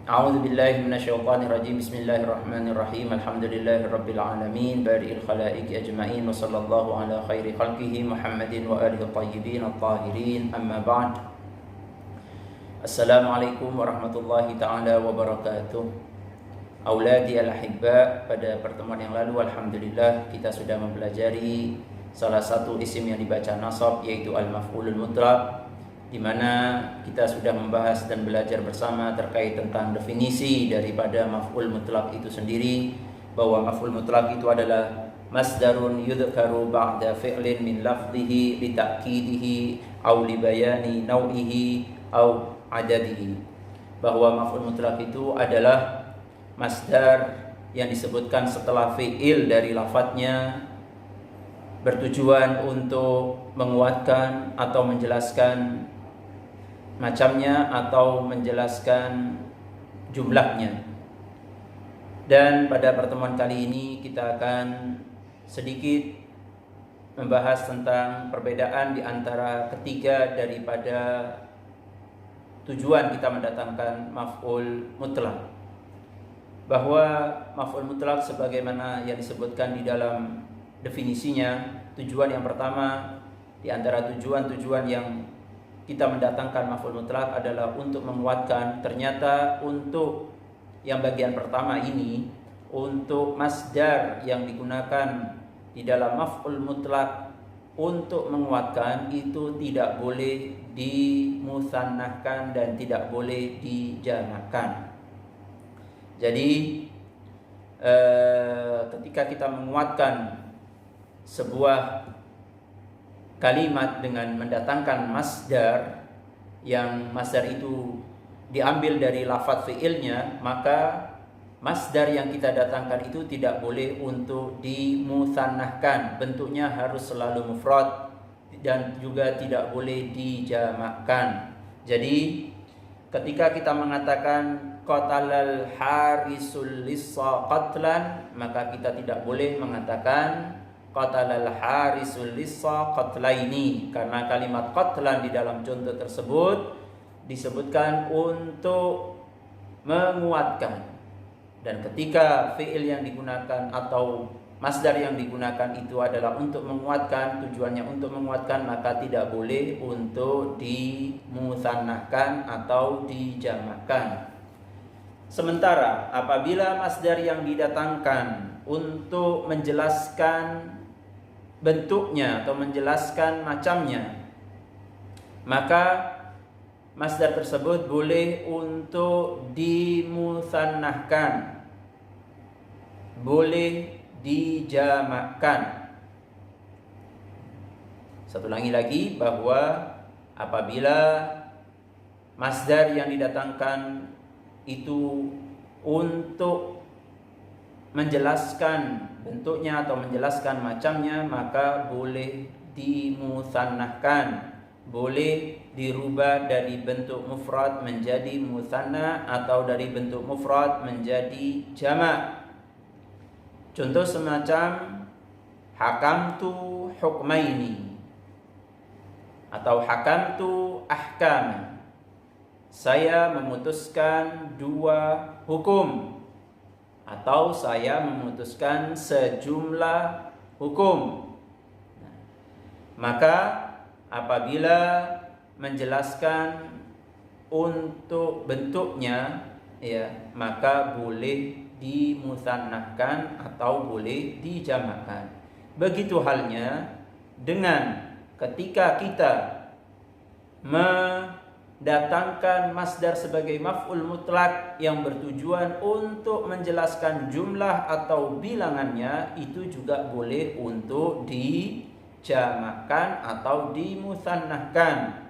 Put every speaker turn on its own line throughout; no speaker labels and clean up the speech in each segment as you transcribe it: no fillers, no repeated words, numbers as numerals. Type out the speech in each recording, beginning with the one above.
A'udzu billahi minasyaitonir rajim. Bismillahirrahmanirrahim. Alhamdulillahirabbil alamin, bari'il khalaiqi ajmain wa sallallahu ala khairi khalqihi Muhammadin wa alihi thayyibin at-tahirin. Amma ba'd. Assalamualaikum warahmatullahi taala wabarakatuh. Auladi al-ahibba, pada pertemuan yang lalu alhamdulillah kita sudah mempelajari salah satu isim yang dibaca nasab, yaitu al-maf'ulul mutlaq, di mana kita sudah membahas dan belajar bersama terkait tentang definisi daripada maf'ul mutlaq itu sendiri, bahwa maf'ul mutlaq itu adalah masdarun yudhkaru ba'da fi'lin min lafdhihi li ta'kidihi aw li bayani naw'ihi aw adadihi. Bahwa maf'ul mutlaq itu adalah masdar yang disebutkan setelah fi'il dari lafadznya, bertujuan untuk menguatkan atau menjelaskan macamnya atau menjelaskan jumlahnya. Dan pada pertemuan kali ini kita akan sedikit membahas tentang perbedaan di antara ketiga daripada tujuan kita mendatangkan maf'ul mutlaq. Bahwa maf'ul mutlaq sebagaimana yang disebutkan di dalam definisinya, tujuan yang pertama di antara tujuan-tujuan yang kita mendatangkan maf'ul mutlaq adalah untuk menguatkan. Ternyata untuk yang bagian pertama ini, untuk masdar yang digunakan di dalam maf'ul mutlaq untuk menguatkan itu tidak boleh dimusannahkan dan tidak boleh dijamakkan. Jadi ketika kita menguatkan sebuah kalimat dengan mendatangkan masdar, yang masdar itu diambil dari lafadz fi'ilnya, maka masdar yang kita datangkan itu tidak boleh untuk dimusannahkan, bentuknya harus selalu mufrad dan juga tidak boleh dijamakkan. Jadi ketika kita mengatakan qatalal harisul lissa qatlan, maka kita tidak boleh mengatakan qatalal harisul lissa qatlaini, karena kalimat qatlan di dalam contoh tersebut disebutkan untuk menguatkan. Dan ketika fi'il yang digunakan atau masdar yang digunakan itu adalah untuk menguatkan, tujuannya untuk menguatkan, maka tidak boleh untuk dimusannahkan atau dijamakkan. Sementara apabila masdar yang didatangkan untuk menjelaskan bentuknya atau menjelaskan macamnya, maka masdar tersebut boleh untuk dimusannahkan, boleh dijamakkan. Satu lagi bahwa apabila masdar yang didatangkan itu untuk menjelaskan bentuknya atau menjelaskan macamnya, maka boleh dimusannahkan, boleh dirubah dari bentuk mufrad menjadi musanna atau dari bentuk mufrad menjadi jamak. Contoh semacam hakamtu hukmaini atau hakamtu ahkam, saya memutuskan dua hukum atau saya memutuskan sejumlah hukum. Maka apabila menjelaskan untuk bentuknya, ya, maka boleh dimusannahkan atau boleh dijamakkan. Begitu halnya dengan ketika kita mendatangkan masdar sebagai maf'ul mutlaq yang bertujuan untuk menjelaskan jumlah atau bilangannya, itu juga boleh untuk dijamakkan atau dimusannahkan.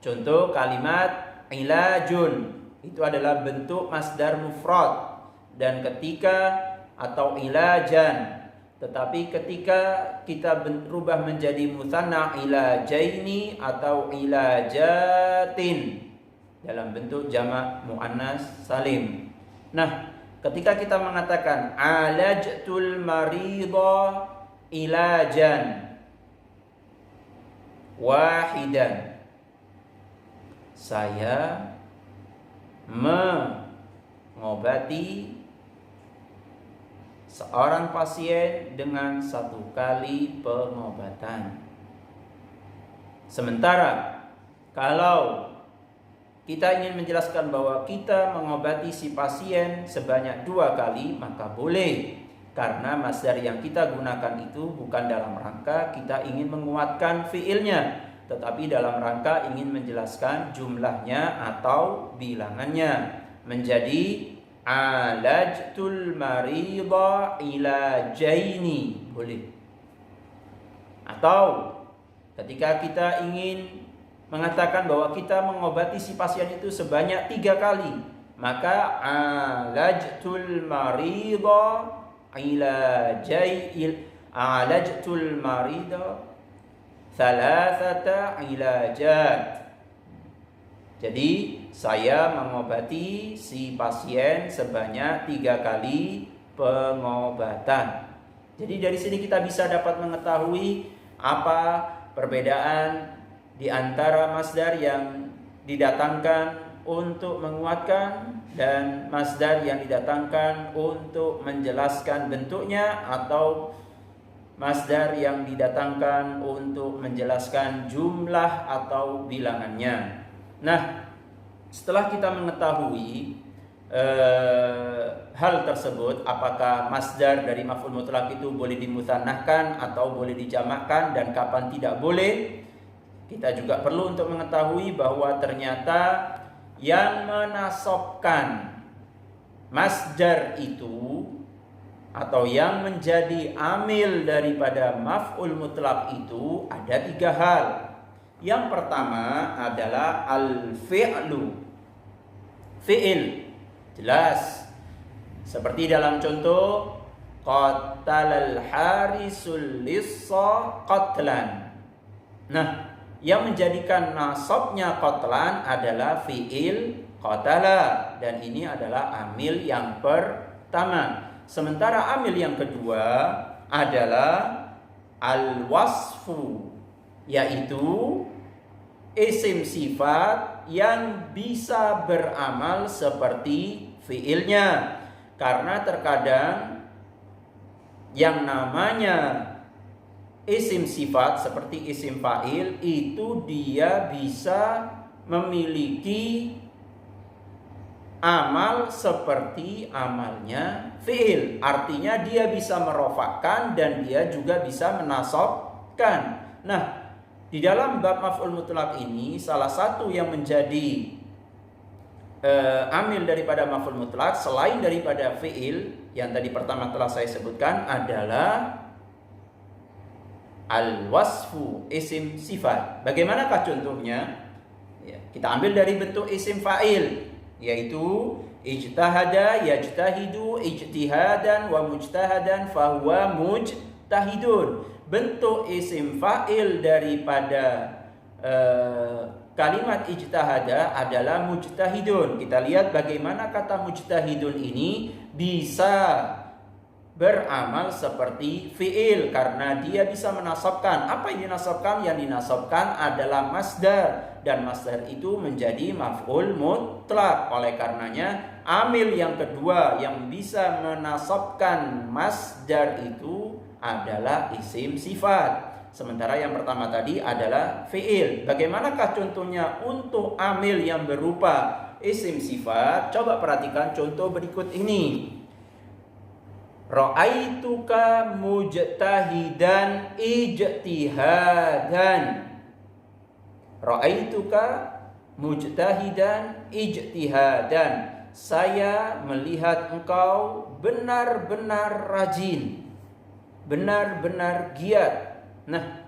Contoh kalimat ilajun, itu adalah bentuk masdar mufrad, dan ketika atau ilajan, tetapi ketika kita berubah menjadi musanna ilajaini atau ilajatin dalam bentuk jamak muannas salim. Nah, ketika kita mengatakan alajtul marida ilajan wahidan, saya mengobati seorang pasien dengan 1 kali pengobatan. Sementara kalau kita ingin menjelaskan bahwa kita mengobati si pasien sebanyak 2 kali, maka boleh. Karena masdar yang kita gunakan itu bukan dalam rangka kita ingin menguatkan fiilnya, tetapi dalam rangka ingin menjelaskan jumlahnya atau bilangannya. Menjadi alajtul marida ilajaini, boleh. Atau ketika kita ingin mengatakan bahwa kita mengobati si pasien itu sebanyak 3 kali, maka alajtul marida alajtul marida thalathata ilajat. Jadi saya mengobati si pasien sebanyak 3 kali pengobatan. Jadi dari sini kita bisa dapat mengetahui apa perbedaan di antara masdar yang didatangkan untuk menguatkan dan masdar yang didatangkan untuk menjelaskan bentuknya, atau masdar yang didatangkan untuk menjelaskan jumlah atau bilangannya. Nah, setelah kita mengetahui hal tersebut, apakah masdar dari maf'ul mutlak itu boleh dimutsanahkan atau boleh dijamakkan dan kapan tidak boleh, kita juga perlu untuk mengetahui bahwa ternyata yang menasabkan masdar itu atau yang menjadi amil daripada maf'ul mutlak itu ada 3 hal. Yang pertama adalah al-fi'lu, fi'il, jelas. Seperti dalam contoh qatalal harisul lissa qatlan. Nah, yang menjadikan nasabnya qatlan adalah fi'il qatala, dan ini adalah amil yang pertama. Sementara amil yang kedua adalah al-wasfu, yaitu isim sifat yang bisa beramal seperti fiilnya. Karena terkadang yang namanya isim sifat seperti isim fa'il itu dia bisa memiliki amal seperti amalnya fiil. Artinya dia bisa merofakkan dan dia juga bisa menasabkan. Nah, di dalam bab maf'ul mutlak ini salah satu yang menjadi amil daripada maf'ul mutlak selain daripada fi'il yang tadi pertama telah saya sebutkan adalah al-wasfu, isim sifat. Bagaimanakah contohnya? Ya, kita ambil dari bentuk isim fa'il, yaitu ijtahada yajtahidu ijtihadan wa mujtahadan fahuwa mujtahidun. Bentuk isim fa'il daripada kalimat ijtahada adalah mujtahidun. Kita lihat bagaimana kata mujtahidun ini bisa beramal seperti fi'il karena dia bisa menasabkan. Apa yang dinasabkan? Yang dinasabkan adalah masdar, dan masdar itu menjadi maf'ul mutlak. Oleh karenanya amil yang kedua yang bisa menasabkan masdar itu adalah isim sifat. Sementara yang pertama tadi adalah fi'il. Bagaimanakah contohnya untuk amil yang berupa isim sifat? Coba perhatikan contoh berikut ini. Ra'aituka mujtahidan ijtihadan. Ra'aituka mujtahidan ijtihadan. Saya melihat engkau benar-benar rajin, benar-benar giat. Nah,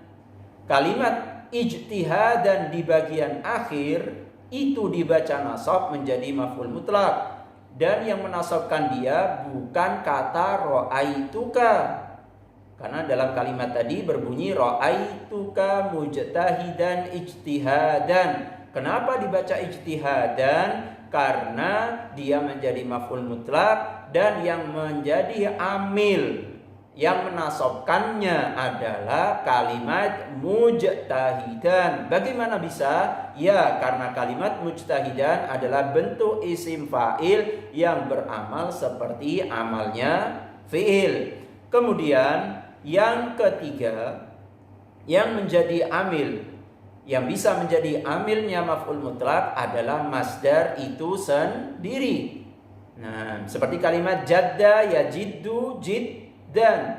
kalimat ijtihadan di bagian akhir itu dibaca nasab menjadi maf'ul mutlak. Dan yang menasabkan dia bukan kata ra'aituka. Karena dalam kalimat tadi berbunyi ra'aituka mujtahidan ijtihadan. Kenapa dibaca ijtihadan? Karena dia menjadi maf'ul mutlak dan yang menjadi amil Yang menasobkannya adalah kalimat mujtahidan. Bagaimana bisa? Ya, karena kalimat mujtahidan adalah bentuk isim fa'il yang beramal seperti amalnya fi'il. Kemudian yang ketiga, yang menjadi amil, yang bisa menjadi amilnya maf'ul mutlak adalah masdar itu sendiri. Nah, seperti kalimat jadda yajiddu jiddan.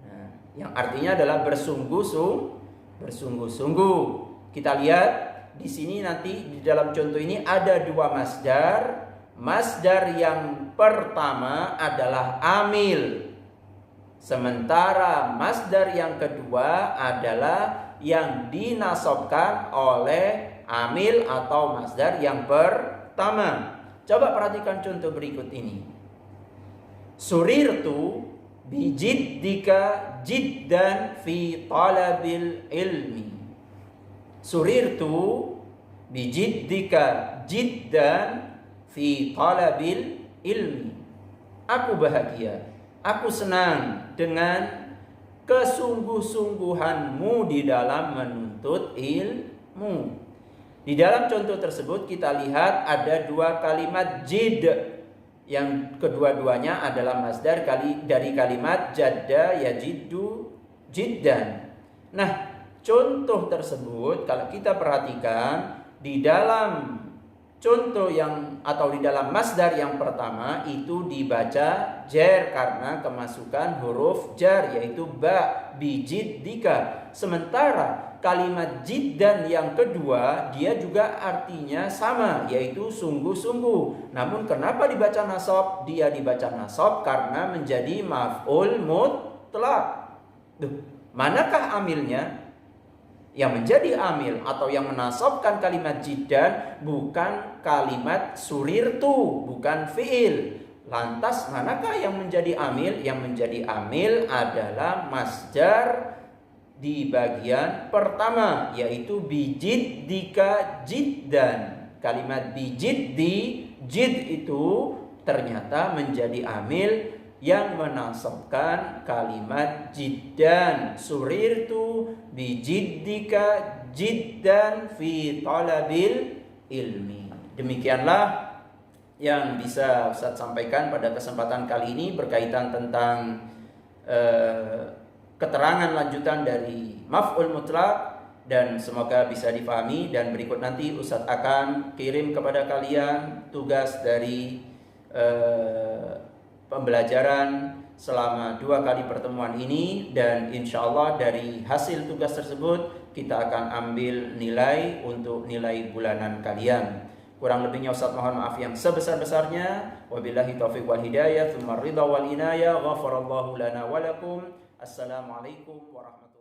Nah, yang artinya adalah bersungguh-sungguh. Kita lihat di sini nanti di dalam contoh ini ada dua masdar. Masdar yang pertama adalah amil. Sementara masdar yang kedua adalah yang dinasobkan oleh amil atau masdar yang pertama. Coba perhatikan contoh berikut ini. Surirtu bijiddika jiddan fi talabil ilmi. Surirtu bijiddika jiddan fi talabil ilmi. Aku bahagia, aku senang dengan kesungguh-sungguhanmu di dalam menuntut ilmu. Di dalam contoh tersebut kita lihat ada dua kalimat jid, yang kedua-duanya adalah masdar dari kalimat jadda yajiddu jiddan. Nah, contoh tersebut kalau kita perhatikan di dalam contoh yang atau di dalam masdar yang pertama itu dibaca jar karena kemasukan huruf jar yaitu ba bijiddika. Sementara kalimat jiddan yang kedua dia juga artinya sama yaitu sungguh-sungguh. Namun kenapa dibaca nasab? Dia dibaca nasab karena menjadi maf'ul mutlak. Manakah amilnya? Yang menjadi amil atau yang menasabkan kalimat jiddan bukan kalimat surirtu, bukan fi'il. Lantas manakah yang menjadi amil? Yang menjadi amil adalah masdar di bagian pertama yaitu bijiddika jiddan. Kalimat bijiddi, jid itu ternyata menjadi amil yang menasabkan kalimat jiddan. Surirtu bijiddika jiddan fi talabil ilmi. Demikianlah yang bisa Ustaz sampaikan pada kesempatan kali ini berkaitan tentang keterangan lanjutan dari maf'ul mutlak, dan semoga bisa difahami. Dan berikut nanti Ustaz akan kirim kepada kalian tugas dari pembelajaran selama 2 kali pertemuan ini, dan insya Allah dari hasil tugas tersebut kita akan ambil nilai untuk nilai bulanan kalian. Kurang lebihnya Ustaz mohon maaf yang sebesar-besarnya. Wabillahi taufiq wal hidayah, tsumma ridha wal inayah. Ghafarallahu lana wa lakum. Assalamualaikum warahmatullahi wabarakatuh.